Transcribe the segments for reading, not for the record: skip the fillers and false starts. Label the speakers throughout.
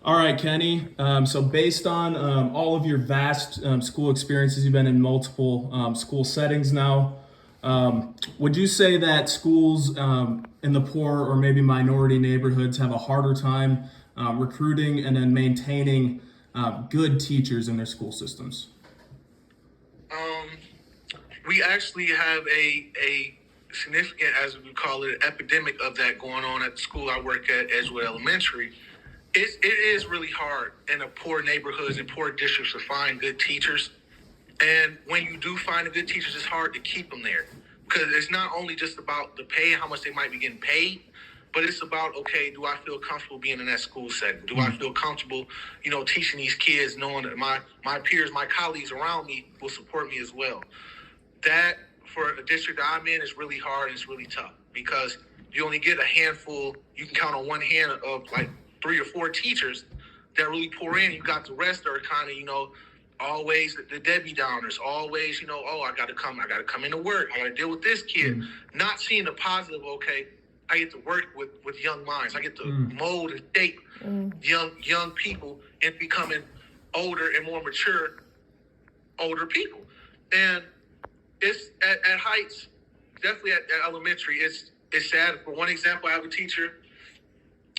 Speaker 1: All right, Kenny. So based on all of your vast school experiences, you've been in multiple school settings now. Would you say that schools in the poor or maybe minority neighborhoods have a harder time recruiting and then maintaining good teachers in their school systems?
Speaker 2: Um, we actually have a significant, as we call it, epidemic of that going on at the school I work at, Edgewood Elementary. It is really hard in the poor neighborhoods and poor districts to find good teachers. And when you do find the good teachers, it's hard to keep them there because it's not only just about the pay, how much they might be getting paid, but it's about, okay, do I feel comfortable being in that school setting? Do I feel comfortable, teaching these kids, knowing that my peers, my colleagues around me will support me as well? That for a district that I'm in is really hard and it's really tough because you only get a handful. You can count on one hand of like 3 or 4 teachers that really pour in. You got the rest that are kind of always the Debbie Downers. Always oh, I got to come into work. I got to deal with this kid. Not seeing the positive. Okay, I get to work with young minds. I get to mold and shape young people and becoming older and more mature older people. And it's at Heights, definitely at elementary. It's sad. For one example, I have a teacher.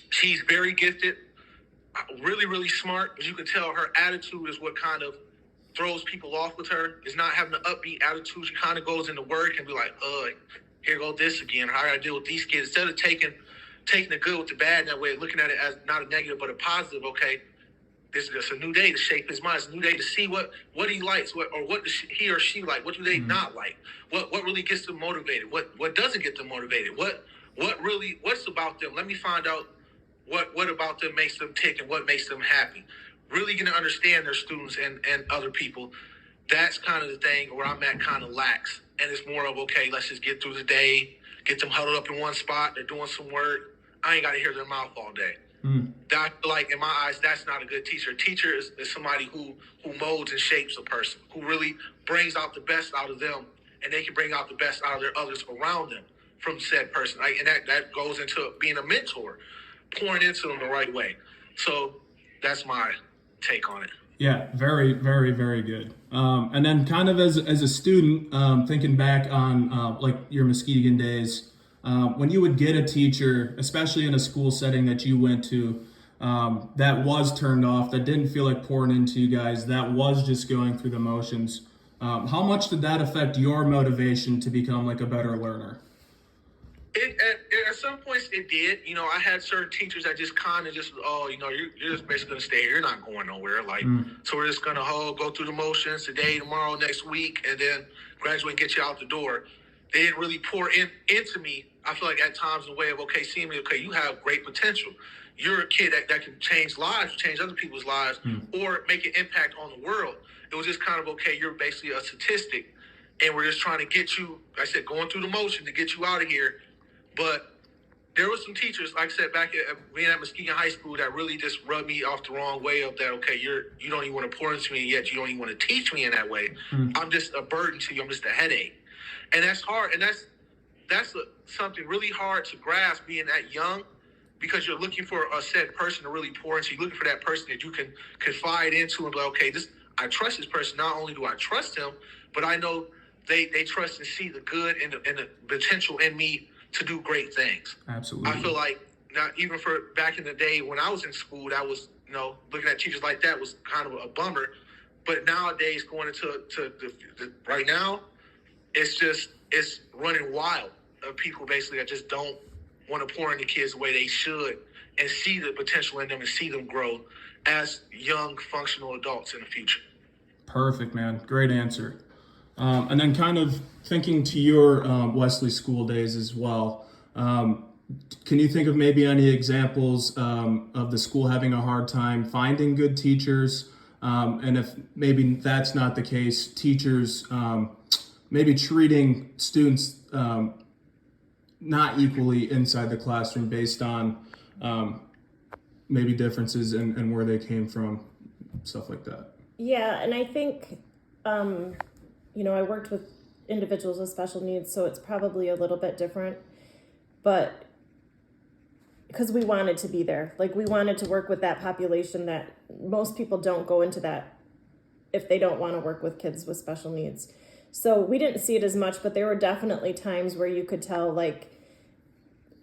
Speaker 2: She's very gifted, really, really smart. But you can tell her attitude is what kind of throws people off with her. Is not having an upbeat attitude. She kind of goes into work and be like, here go this again. How do I deal with these kids? Instead of taking the good with the bad that way, looking at it as not a negative but a positive. Okay, this is just a new day to shape his mind. It's a new day to see what he likes, what does he or she like. What do they not like? What really gets them motivated? What doesn't get them motivated? What's about them? Let me find out what about them makes them tick and what makes them happy. Really going to understand their students and other people. That's kind of the thing where I'm at kind of lax. And it's more of, okay, let's just get through the day, get them huddled up in one spot. They're doing some work. I ain't got to hear their mouth all day. That, like, in my eyes, that's not a good teacher. A teacher is somebody who molds and shapes a person, who really brings out the best out of them, and they can bring out the best out of their others around them from said person. Like, and that goes into being a mentor, pouring into them the right way. So that's my take on it.
Speaker 1: Yeah, very, very, very good. And then, kind of as a student, thinking back on like your Muskegon days, when you would get a teacher, especially in a school setting that you went to, that was turned off, that didn't feel like pouring into you guys, that was just going through the motions. How much did that affect your motivation to become like a better learner?
Speaker 2: At some points it did. I had certain teachers that just kind of just, you're just basically going to stay here. You're not going nowhere. Like, so we're just going to go through the motions today, tomorrow, next week, and then graduate and get you out the door. They didn't really pour into me. I feel like at times in a way of, okay, seeing me, okay, you have great potential. You're a kid that can change lives, change other people's lives, or make an impact on the world. It was just kind of, okay, you're basically a statistic, and we're just trying to get you, like I said, going through the motion to get you out of here. But there were some teachers, like I said, back at being at Muskegon High School that really just rubbed me off the wrong way of that, okay, you don't even want to pour into me, yet you don't even want to teach me in that way. I'm just a burden to you. I'm just a headache. And that's hard. And that's something really hard to grasp being that young, because you're looking for a said person to really pour into. You're looking for that person that you can confide into and be like, okay, I trust this person. Not only do I trust him, but I know they trust and see the good and the potential in me to do great things.
Speaker 1: Absolutely.
Speaker 2: I feel like now, even for back in the day when I was in school, that was, looking at teachers like that was kind of a bummer. But nowadays, going into right now, it's running wild of people basically that just don't want to pour into kids the way they should and see the potential in them and see them grow as young, functional adults in the future.
Speaker 1: Perfect, man. Great answer. And then, kind of thinking to your Wesley school days as well, can you think of maybe any examples of the school having a hard time finding good teachers? And if maybe that's not the case, teachers maybe treating students not equally inside the classroom based on maybe differences in where they came from, stuff like that.
Speaker 3: Yeah, and I think, I worked with individuals with special needs, so it's probably a little bit different. But because we wanted to be there. Like, we wanted to work with that population that most people don't go into that if they don't want to work with kids with special needs. So we didn't see it as much, but there were definitely times where you could tell, like,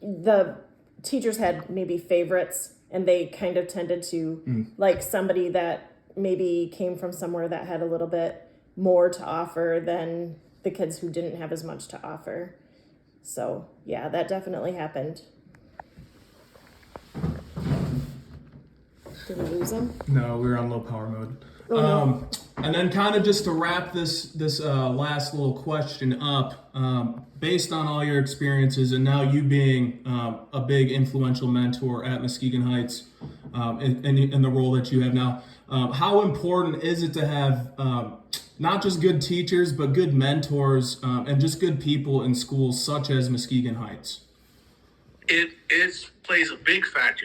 Speaker 3: the teachers had maybe favorites, and they kind of tended to like somebody that maybe came from somewhere that had a little bit more to offer than the kids who didn't have as much to offer. So yeah, that definitely happened. Did we lose them?
Speaker 1: No, we were on low power mode.
Speaker 3: Oh, no.
Speaker 1: And then kind of just to wrap this last little question up, based on all your experiences and now you being a big influential mentor at Muskegon Heights, in the role that you have now, how important is it to have not just good teachers, but good mentors and just good people in schools such as Muskegon Heights?
Speaker 2: It plays a big factor,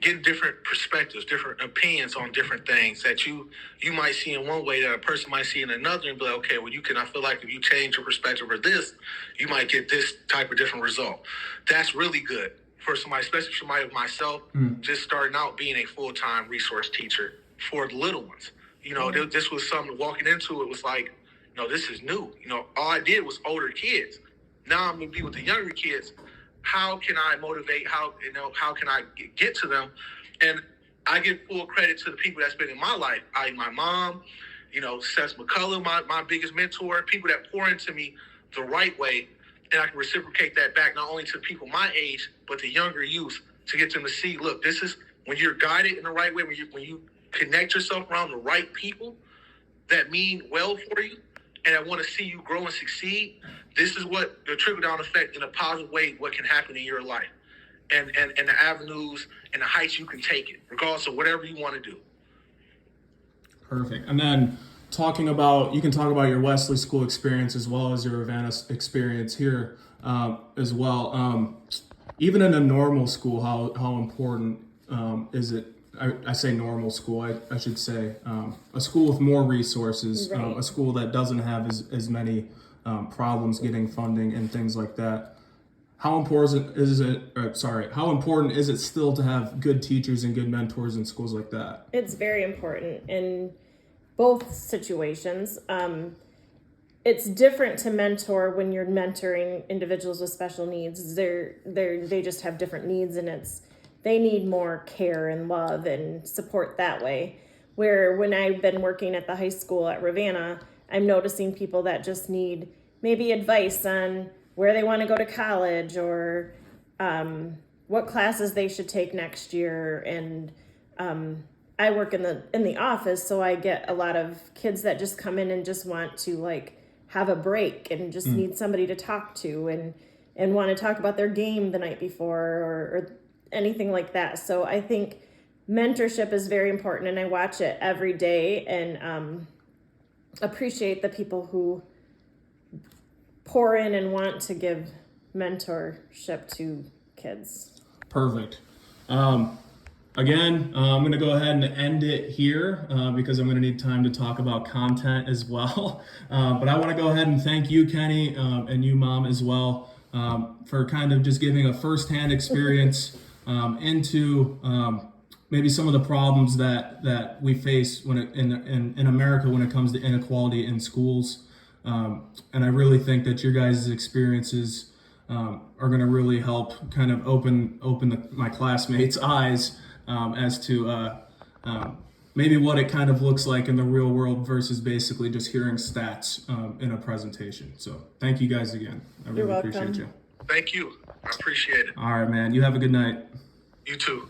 Speaker 2: getting different perspectives, different opinions on different things that you might see in one way that a person might see in another, and be like, okay, well, I feel like if you change your perspective or this, you might get this type of different result. That's really good for somebody, especially somebody like myself, just starting out being a full-time resource teacher for the little ones. This was something, walking into it was like, this is new. All I did was older kids. Now I'm going to be with the younger kids. How can I motivate? How can I get to them? And I give full credit to the people that's been in my life. My mom, Seth McCullough, my biggest mentor, people that pour into me the right way. And I can reciprocate that back, not only to people my age, but the younger youth, to get them to see, look, this is when you're guided in the right way, when you connect yourself around the right people that mean well for you, and I want to see you grow and succeed. This is what the trickle-down effect in a positive way, what can happen in your life, and the avenues and the heights you can take it, regardless of whatever you want to do.
Speaker 1: Perfect. And then you can talk about your Wesley School experience as well as your Ravenna experience here as well. Even in a normal school, how important is it? I say normal school, I should say a school with more resources,
Speaker 3: right.
Speaker 1: A school that doesn't have as many problems getting funding and things like that. How important is it still to have good teachers and good mentors in schools like that?
Speaker 3: It's very important in both situations. It's different to mentor when you're mentoring individuals with special needs. They just have different needs, and they need more care and love and support that way. Where when I've been working at the high school at Ravenna, I'm noticing people that just need maybe advice on where they want to go to college, or what classes they should take next year. And I work in the office, so I get a lot of kids that just come in and just want to have a break and just need somebody to talk to and want to talk about their game the night before or anything like that. So I think mentorship is very important, and I watch it every day and appreciate the people who pour in and want to give mentorship to kids.
Speaker 1: Perfect. Again, I'm going to go ahead and end it here because I'm going to need time to talk about content as well. But I want to go ahead and thank you, Kenny, and you, Mom, as well, for kind of just giving a firsthand experience into maybe some of the problems that we face in America when it comes to inequality in schools. And I really think that your guys' experiences are going to really help kind of open my classmates' eyes as to maybe what it kind of looks like in the real world versus basically just hearing stats in a presentation. So thank you guys again. I really appreciate you.
Speaker 2: Thank you. I appreciate it.
Speaker 1: All right, man. You have a good night.
Speaker 2: You too.